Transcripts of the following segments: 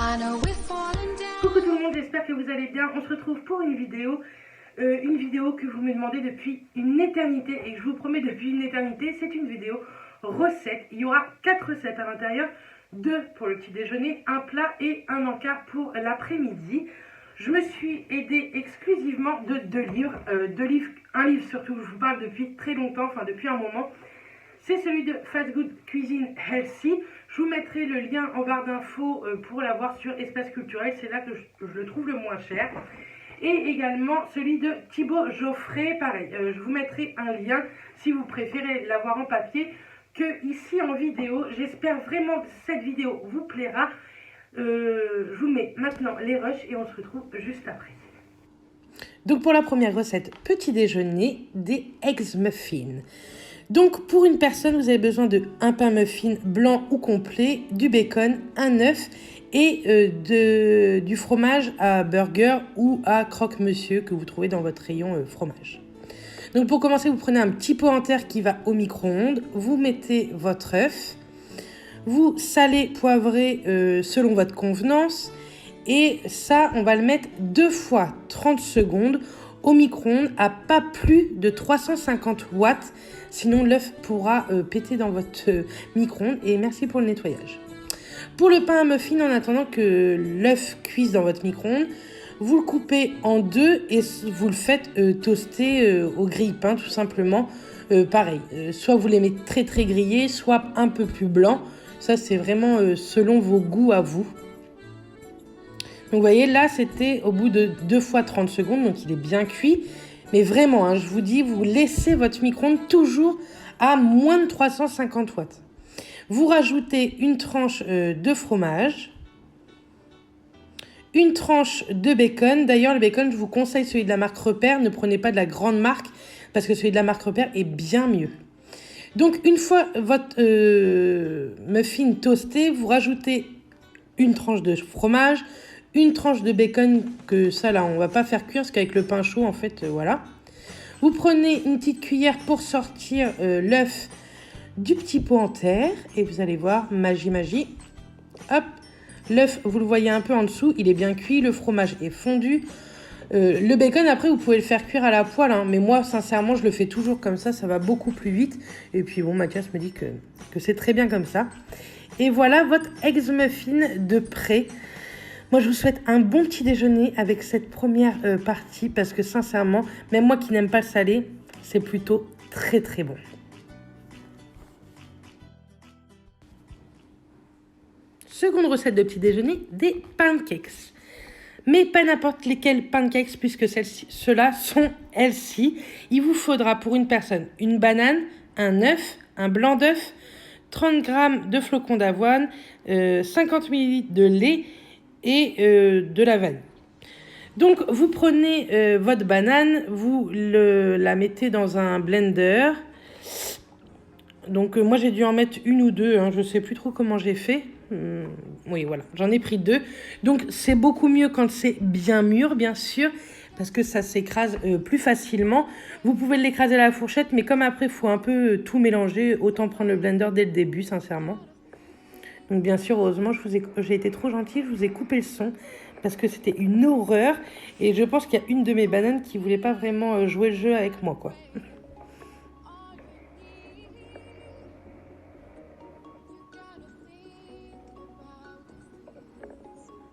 Coucou tout le monde, j'espère que vous allez bien. On se retrouve pour une vidéo que vous me demandez depuis une éternité et que je vous promets depuis une éternité. C'est une vidéo recette. Il y aura 4 recettes à l'intérieur, 2 pour le petit déjeuner, un plat et un encart pour l'après-midi. Je me suis aidée exclusivement de 2 livres, un livre surtout, je vous parle depuis très longtemps, enfin depuis un moment. C'est celui de Fast Good Cuisine Healthy. Je vous mettrai le lien en barre d'infos pour l'avoir sur Espace Culturel. C'est là que je le trouve le moins cher. Et également celui de Thibaut Geoffrey. Pareil, je vous mettrai un lien si vous préférez l'avoir en papier que ici en vidéo. J'espère vraiment que cette vidéo vous plaira. Je vous mets maintenant les rushs et on se retrouve juste après. Donc pour la première recette, petit déjeuner, des eggs muffins. Donc pour une personne, vous avez besoin de un pain muffin blanc ou complet, du bacon, un œuf et du fromage à burger ou à croque-monsieur que vous trouvez dans votre rayon fromage. Donc pour commencer, vous prenez un petit pot en terre qui va au micro-ondes, vous mettez votre œuf, vous salez, poivrez selon votre convenance et ça, on va le mettre 2 fois 30 secondes au micro-ondes à pas plus de 350 watts. Sinon, l'œuf pourra péter dans votre micro-ondes. Et merci pour le nettoyage. Pour le pain à muffin, en attendant que l'œuf cuise dans votre micro-ondes, vous le coupez en 2 et vous le faites toaster au grille-pain, tout simplement. Pareil, soit vous les mettez très très grillés, soit un peu plus blanc. Ça, c'est vraiment selon vos goûts à vous. Donc, vous voyez, là, c'était au bout de 2 fois 30 secondes. Donc, il est bien cuit. Mais vraiment, hein, je vous dis, vous laissez votre micro-ondes toujours à moins de 350 watts. Vous rajoutez une tranche de fromage, une tranche de bacon. D'ailleurs, le bacon, je vous conseille celui de la marque Repère. Ne prenez pas de la grande marque parce que celui de la marque Repère est bien mieux. Donc, une fois votre muffin toasté, vous rajoutez une tranche de fromage, une tranche de bacon, que ça là on va pas faire cuire parce qu'avec le pain chaud en fait voilà. Vous prenez une petite cuillère pour sortir l'œuf du petit pot en terre et vous allez voir, magie magie, hop, l'œuf vous le voyez un peu en dessous, il est bien cuit, le fromage est fondu. Le bacon après vous pouvez le faire cuire à la poêle hein, mais moi sincèrement je le fais toujours comme ça va beaucoup plus vite et puis bon Mathias me dit que c'est très bien comme ça. Et voilà votre eggs muffin de prêt. Moi, je vous souhaite un bon petit déjeuner avec cette première partie parce que sincèrement, même moi qui n'aime pas le salé, c'est plutôt très très bon. Seconde recette de petit déjeuner, des pancakes. Mais pas n'importe lesquels pancakes puisque ceux-là sont healthy. Il vous faudra pour une personne une banane, un œuf, un blanc d'œuf, 30 g de flocons d'avoine, 50 ml de lait et de la vanille. Donc vous prenez votre banane, vous la mettez dans un blender. Donc moi j'ai dû en mettre une ou deux, hein, je sais plus trop comment j'ai fait. Oui voilà, j'en ai pris 2. Donc c'est beaucoup mieux quand c'est bien mûr bien sûr, parce que ça s'écrase plus facilement. Vous pouvez l'écraser à la fourchette, mais comme après il faut un peu tout mélanger, autant prendre le blender dès le début sincèrement. Donc bien sûr, heureusement, j'ai été trop gentille, je vous ai coupé le son parce que c'était une horreur. Et je pense qu'il y a une de mes bananes qui ne voulait pas vraiment jouer le jeu avec moi, quoi.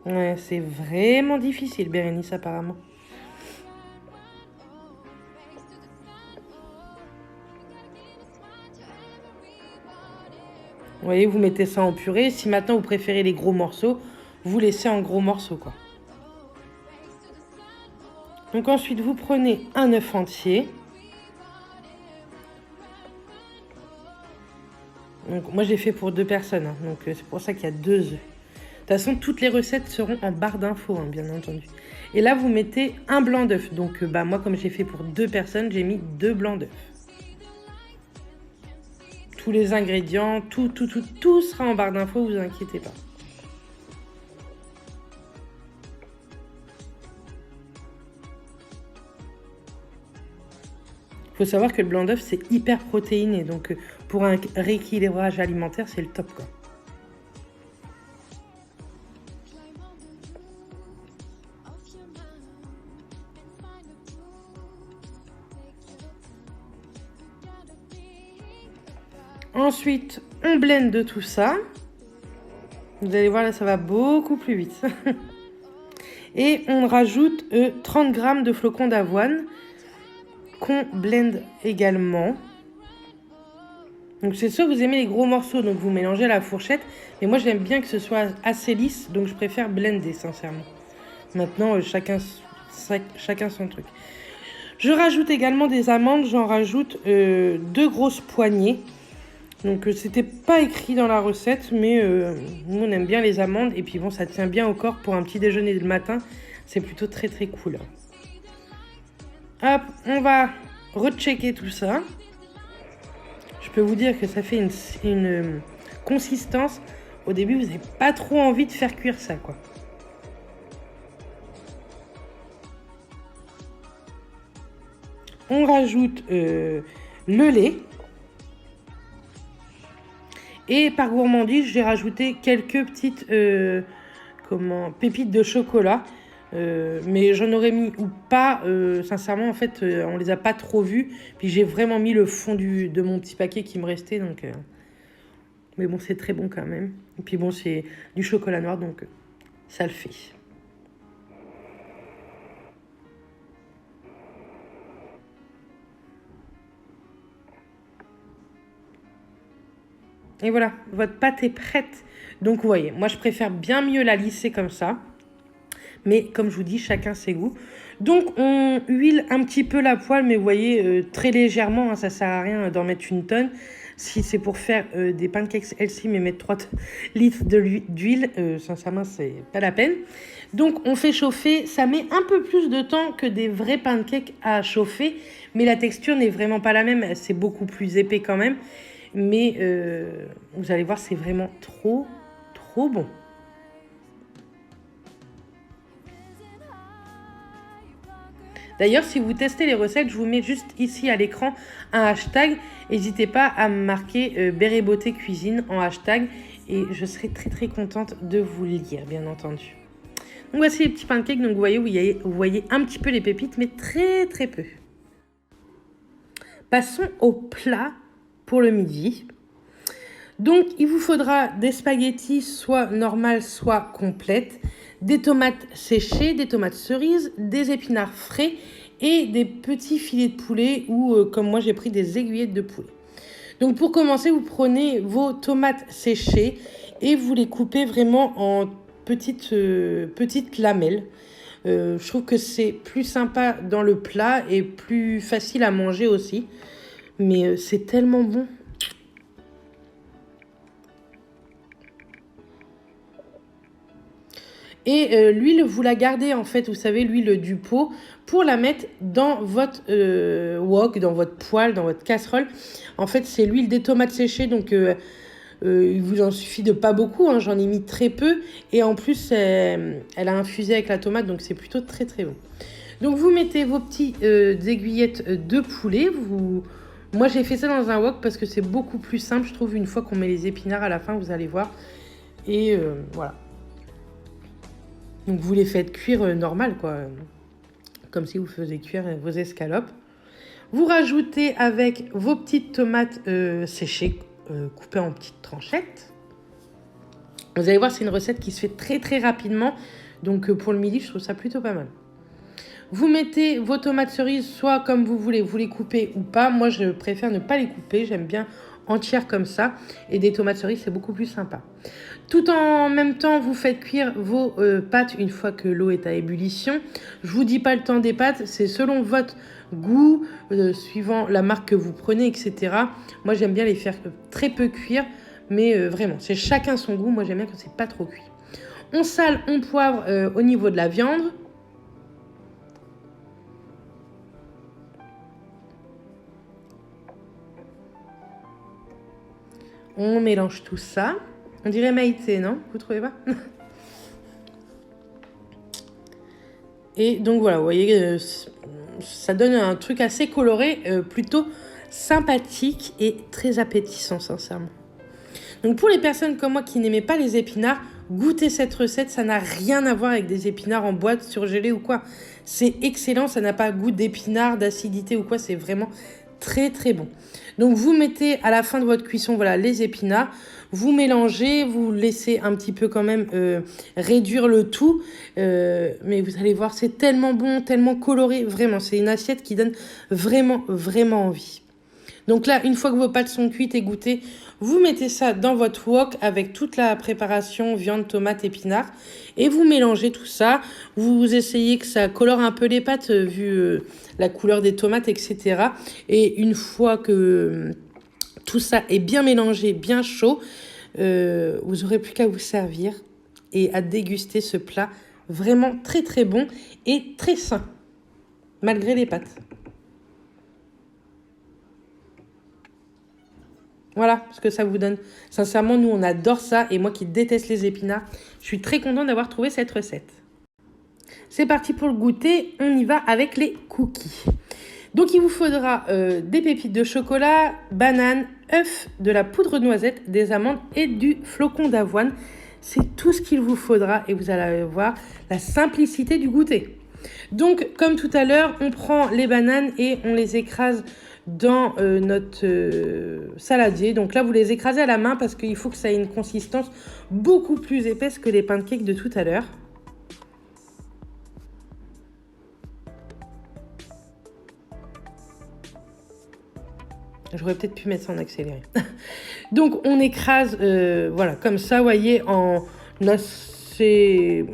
Ouais, c'est vraiment difficile, Bérénice, apparemment. Vous voyez, vous mettez ça en purée. Si maintenant vous préférez les gros morceaux, vous laissez en gros morceaux, quoi. Donc ensuite, vous prenez un œuf entier. Donc moi, j'ai fait pour 2 personnes. Hein, donc c'est pour ça qu'il y a 2 œufs. De toute façon, toutes les recettes seront en barre d'infos, hein, bien entendu. Et là, vous mettez un blanc d'œuf. Donc moi, comme j'ai fait pour 2 personnes, j'ai mis 2 blancs d'œuf. Tous les ingrédients, tout sera en barre d'infos, vous inquiétez pas. Il faut savoir que le blanc d'œuf, c'est hyper protéiné. Donc, pour un rééquilibrage alimentaire, c'est le top, quoi. Ensuite, on blende tout ça. Vous allez voir, là, ça va beaucoup plus vite. Et on rajoute 30 g de flocons d'avoine qu'on blende également. Donc c'est sûr, vous aimez les gros morceaux, donc vous mélangez à la fourchette. Mais moi, j'aime bien que ce soit assez lisse, donc je préfère blender, sincèrement. Maintenant, chacun son truc. Je rajoute également des amandes. J'en rajoute 2 grosses poignées. Donc c'était pas écrit dans la recette, mais nous on aime bien les amandes. Et puis bon, ça tient bien au corps pour un petit déjeuner le matin. C'est plutôt très très cool. Hop, on va rechecker tout ça. Je peux vous dire que ça fait une consistance. Au début, vous n'avez pas trop envie de faire cuire ça, quoi. On rajoute le lait. Et par gourmandise, j'ai rajouté quelques petites pépites de chocolat. Mais j'en aurais mis ou pas. Sincèrement, en fait, on les a pas trop vus. Puis j'ai vraiment mis le fond de mon petit paquet qui me restait. Donc, mais bon, c'est très bon quand même. Et puis bon, c'est du chocolat noir, donc ça le fait. Et voilà, votre pâte est prête. Donc vous voyez, moi je préfère bien mieux la lisser comme ça. Mais comme je vous dis, chacun ses goûts. Donc on huile un petit peu la poêle, mais vous voyez, très légèrement. Hein, ça sert à rien d'en mettre une tonne. Si c'est pour faire des pancakes healthy, mais mettre 3 litres d'huile, sincèrement, c'est pas la peine. Donc on fait chauffer. Ça met un peu plus de temps que des vrais pancakes à chauffer. Mais la texture n'est vraiment pas la même. C'est beaucoup plus épais quand même. Mais vous allez voir, c'est vraiment trop, trop bon. D'ailleurs, si vous testez les recettes, je vous mets juste ici à l'écran un hashtag. N'hésitez pas à me marquer Béret Beauté Cuisine en hashtag. Et je serai très très contente de vous le lire, bien entendu. Donc voici les petits pancakes. Donc vous voyez un petit peu les pépites, mais très très peu. Passons au plat pour le midi. Donc, il vous faudra des spaghettis, soit normales, soit complètes, des tomates séchées, des tomates cerises, des épinards frais et des petits filets de poulet ou, comme moi, j'ai pris des aiguillettes de poulet. Donc, pour commencer, vous prenez vos tomates séchées et vous les coupez vraiment en petites lamelles. Je trouve que c'est plus sympa dans le plat et plus facile à manger aussi. Mais c'est tellement bon. Et l'huile, vous la gardez en fait, vous savez, l'huile du pot, pour la mettre dans votre wok, dans votre poêle, dans votre casserole. En fait, c'est l'huile des tomates séchées, donc il vous en suffit de pas beaucoup, hein, j'en ai mis très peu. Et en plus, elle a infusé avec la tomate, donc c'est plutôt très très bon. Donc vous mettez vos petites aiguillettes de poulet. Moi, j'ai fait ça dans un wok parce que c'est beaucoup plus simple, je trouve, une fois qu'on met les épinards à la fin, vous allez voir. Et voilà. Donc vous les faites cuire normal, quoi. Comme si vous faisiez cuire vos escalopes. Vous rajoutez avec vos petites tomates séchées, coupées en petites tranchettes. Vous allez voir, c'est une recette qui se fait très très rapidement. Donc pour le midi, je trouve ça plutôt pas mal. Vous mettez vos tomates cerises, soit comme vous voulez, vous les coupez ou pas. Moi, je préfère ne pas les couper. J'aime bien entières comme ça. Et des tomates cerises, c'est beaucoup plus sympa. Tout en même temps, vous faites cuire vos pâtes une fois que l'eau est à ébullition. Je vous dis pas le temps des pâtes, c'est selon votre goût, suivant la marque que vous prenez, etc. Moi, j'aime bien les faire très peu cuire, mais vraiment, c'est chacun son goût. Moi, j'aime bien quand c'est pas trop cuit. On sale, on poivre au niveau de la viande. On mélange tout ça. On dirait Maïté, non? Vous trouvez pas? Et donc voilà, vous voyez, ça donne un truc assez coloré, plutôt sympathique et très appétissant, sincèrement. Donc pour les personnes comme moi qui n'aimaient pas les épinards, goûtez cette recette. Ça n'a rien à voir avec des épinards en boîte surgelés ou quoi. C'est excellent, ça n'a pas goût d'épinards, d'acidité ou quoi. C'est vraiment très très bon. Donc vous mettez à la fin de votre cuisson, voilà, les épinards, vous mélangez, vous laissez un petit peu quand même réduire le tout, mais vous allez voir, c'est tellement bon, tellement coloré, vraiment, c'est une assiette qui donne vraiment, vraiment envie. Donc là, une fois que vos pâtes sont cuites et goûtées, vous mettez ça dans votre wok avec toute la préparation, viande, tomate, épinards, et vous mélangez tout ça. Vous essayez que ça colore un peu les pâtes, vu la couleur des tomates, etc. Et une fois que tout ça est bien mélangé, bien chaud, vous aurez plus qu'à vous servir et à déguster ce plat vraiment très très bon et très sain, malgré les pâtes. Voilà ce que ça vous donne. Sincèrement, nous, on adore ça. Et moi qui déteste les épinards, je suis très contente d'avoir trouvé cette recette. C'est parti pour le goûter. On y va avec les cookies. Donc, il vous faudra des pépites de chocolat, bananes, œufs, de la poudre de noisette, des amandes et du flocon d'avoine. C'est tout ce qu'il vous faudra et vous allez voir la simplicité du goûter. Donc, comme tout à l'heure, on prend les bananes et on les écrase dans notre saladier. Donc là, vous les écrasez à la main parce qu'il faut que ça ait une consistance beaucoup plus épaisse que les pancakes de tout à l'heure. J'aurais peut-être pu mettre ça en accéléré. Donc, on écrase, voilà, comme ça, vous voyez, en assez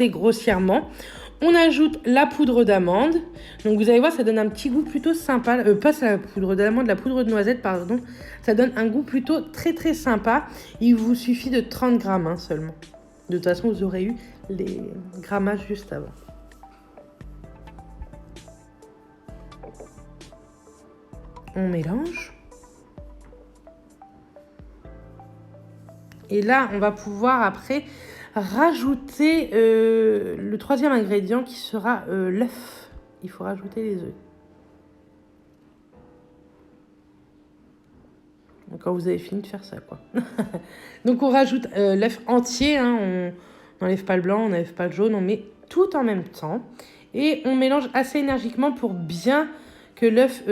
grossièrement. On ajoute la poudre d'amande. Donc, vous allez voir, ça donne un petit goût plutôt sympa. Pas la poudre d'amande, la poudre de noisette, pardon. Ça donne un goût plutôt très, très sympa. Il vous suffit de 30 grammes hein, seulement. De toute façon, vous aurez eu les grammages juste avant. On mélange. Et là, on va pouvoir après rajouter le troisième ingrédient qui sera l'œuf. Il faut rajouter les œufs. Donc, quand vous avez fini de faire ça, quoi. Donc, on rajoute l'œuf entier. Hein, on n'enlève pas le blanc, on n'enlève pas le jaune. On met tout en même temps. Et on mélange assez énergiquement pour bien que l'œuf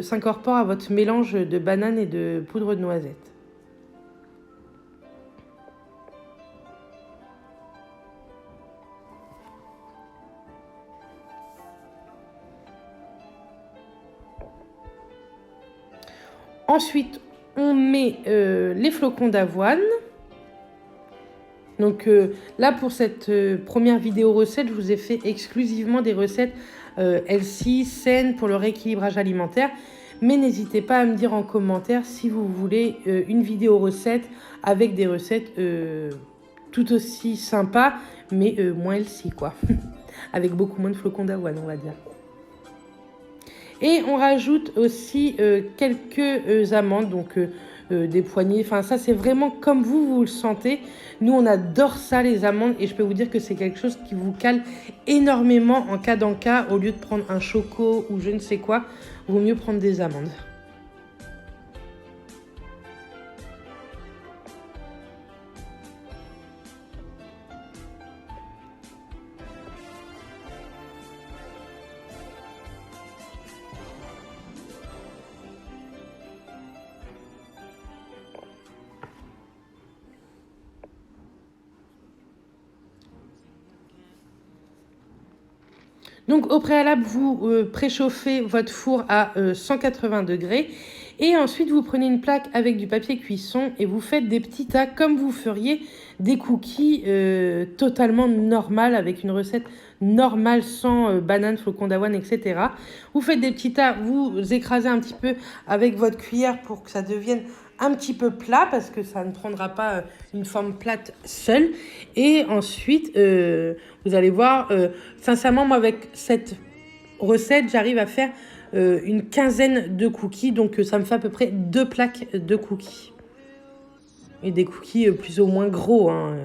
s'incorpore à votre mélange de banane et de poudre de noisette. Ensuite, on met les flocons d'avoine. Donc là, pour cette première vidéo recette, je vous ai fait exclusivement des recettes healthy, saines pour le rééquilibrage alimentaire. Mais n'hésitez pas à me dire en commentaire si vous voulez une vidéo recette avec des recettes tout aussi sympas, mais moins healthy, quoi. Avec beaucoup moins de flocons d'avoine, on va dire. Et on rajoute aussi quelques amandes, donc des poignées. Enfin, ça, c'est vraiment comme vous le sentez. Nous, on adore ça, les amandes. Et je peux vous dire que c'est quelque chose qui vous cale énormément en cas d'en-cas. Au lieu de prendre un choco ou je ne sais quoi, il vaut mieux prendre des amandes. Donc au préalable, vous préchauffez votre four à 180 degrés et ensuite vous prenez une plaque avec du papier cuisson et vous faites des petits tas comme vous feriez des cookies totalement normales avec une recette normale sans banane, flocons d'avoine, etc. Vous faites des petits tas, vous écrasez un petit peu avec votre cuillère pour que ça devienne un petit peu plat parce que ça ne prendra pas une forme plate seule. Et ensuite, vous allez voir, sincèrement, moi, avec cette recette, j'arrive à faire une quinzaine de cookies. Donc, ça me fait à peu près 2 plaques de cookies. Et des cookies plus ou moins gros, hein.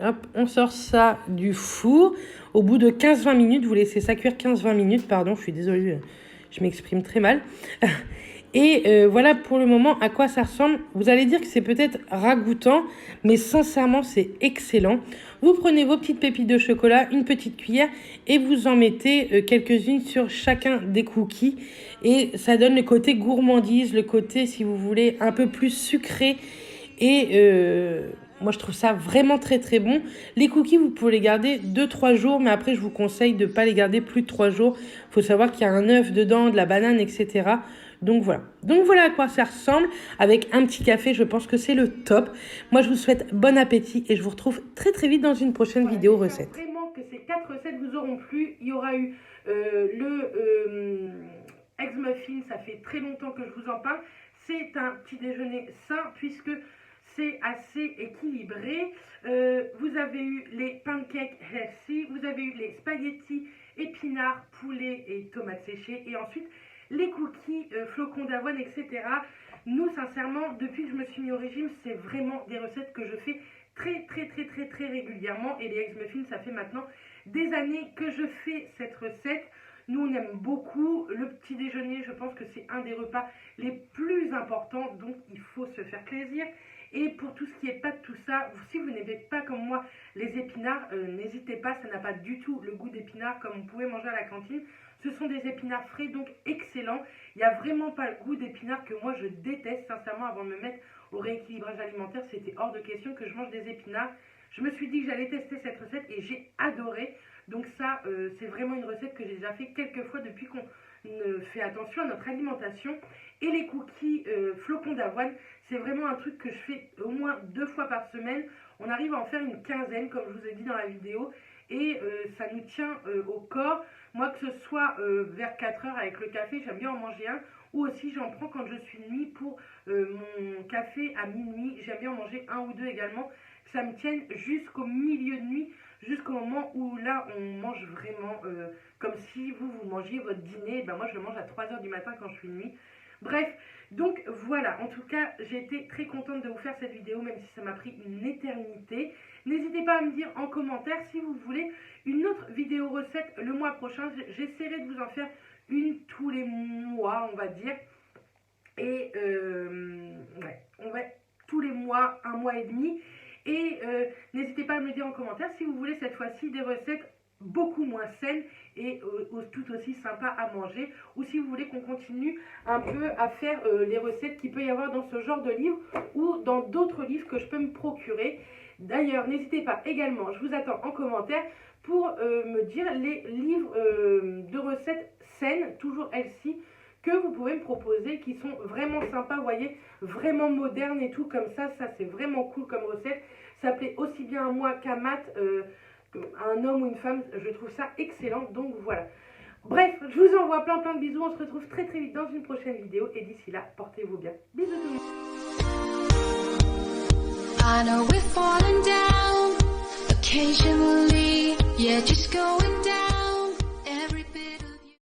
Hop, on sort ça du four. Au bout de 15-20 minutes, vous laissez ça cuire 15-20 minutes. Pardon, je suis désolée, je m'exprime très mal. Et voilà pour le moment à quoi ça ressemble. Vous allez dire que c'est peut-être ragoûtant, mais sincèrement, c'est excellent. Vous prenez vos petites pépites de chocolat, une petite cuillère, et vous en mettez quelques-unes sur chacun des cookies. Et ça donne le côté gourmandise, le côté, si vous voulez, un peu plus sucré. Et moi, je trouve ça vraiment très très bon. Les cookies, vous pouvez les garder 2-3 jours, mais après, je vous conseille de ne pas les garder plus de 3 jours. Il faut savoir qu'il y a un œuf dedans, de la banane, etc. Donc voilà à quoi ça ressemble. Avec un petit café, je pense que c'est le top. Moi, je vous souhaite bon appétit et je vous retrouve très très vite dans une prochaine vidéo recette. Vraiment que ces 4 recettes vous auront plu. Il y aura eu eggs muffin, ça fait très longtemps que je vous en parle. C'est un petit déjeuner sain puisque c'est assez équilibré. Vous avez eu les pancakes healthy, vous avez eu les spaghettis épinards, poulet et tomates séchées, et ensuite les cookies, flocons d'avoine, etc. Nous, sincèrement, depuis que je me suis mis au régime, c'est vraiment des recettes que je fais très régulièrement. Et les eggs muffins, ça fait maintenant des années que je fais cette recette. Nous, on aime beaucoup le petit déjeuner. Je pense que c'est un des repas les plus importants, donc il faut se faire plaisir. Et pour tout ce qui est pâte, tout ça, si vous n'aimez pas comme moi les épinards, n'hésitez pas, ça n'a pas du tout le goût d'épinards comme vous pouvez manger à la cantine. Ce sont des épinards frais, donc excellents. Il n'y a vraiment pas le goût d'épinards que moi je déteste. Sincèrement, avant de me mettre au rééquilibrage alimentaire, c'était hors de question que je mange des épinards. Je me suis dit que j'allais tester cette recette et j'ai adoré. Donc ça, c'est vraiment une recette que j'ai déjà fait quelques fois depuis qu'on fait attention à notre alimentation. Et les cookies flocons d'avoine, c'est vraiment un truc que je fais au moins 2 fois par semaine. On arrive à en faire une quinzaine, comme je vous ai dit dans la vidéo. Et ça nous tient au corps. Moi, que ce soit vers 4 heures avec le café, j'aime bien en manger un. Ou aussi, j'en prends quand je suis de nuit pour mon café à minuit. J'aime bien en manger 1 ou 2 également. Ça me tienne jusqu'au milieu de nuit, jusqu'au moment où là, on mange vraiment comme si vous mangiez votre dîner. Ben, moi, je le mange à 3 heures du matin quand je suis de nuit. Bref, donc voilà, en tout cas, j'ai été très contente de vous faire cette vidéo, même si ça m'a pris une éternité. N'hésitez pas à me dire en commentaire si vous voulez une autre vidéo recette le mois prochain. J'essaierai de vous en faire une tous les mois, on va dire. Et on va tous les mois, 1 mois et demi. Et n'hésitez pas à me dire en commentaire si vous voulez cette fois-ci des recettes beaucoup moins saines et tout aussi sympa à manger, ou si vous voulez qu'on continue un peu à faire les recettes qu'il peut y avoir dans ce genre de livre ou dans d'autres livres que je peux me procurer. D'ailleurs, n'hésitez pas également, je vous attends en commentaire pour me dire les livres de recettes saines, toujours healthy, que vous pouvez me proposer, qui sont vraiment sympas, vous voyez, vraiment modernes et tout comme ça c'est vraiment cool comme recette. Ça plaît aussi bien à moi qu'à Matt, à un homme ou une femme, je trouve ça excellent, donc voilà. Bref, je vous envoie plein de bisous, on se retrouve très vite dans une prochaine vidéo, et d'ici là, portez-vous bien. Bisous tout le monde. I know we're falling down occasionally, yeah, just going down.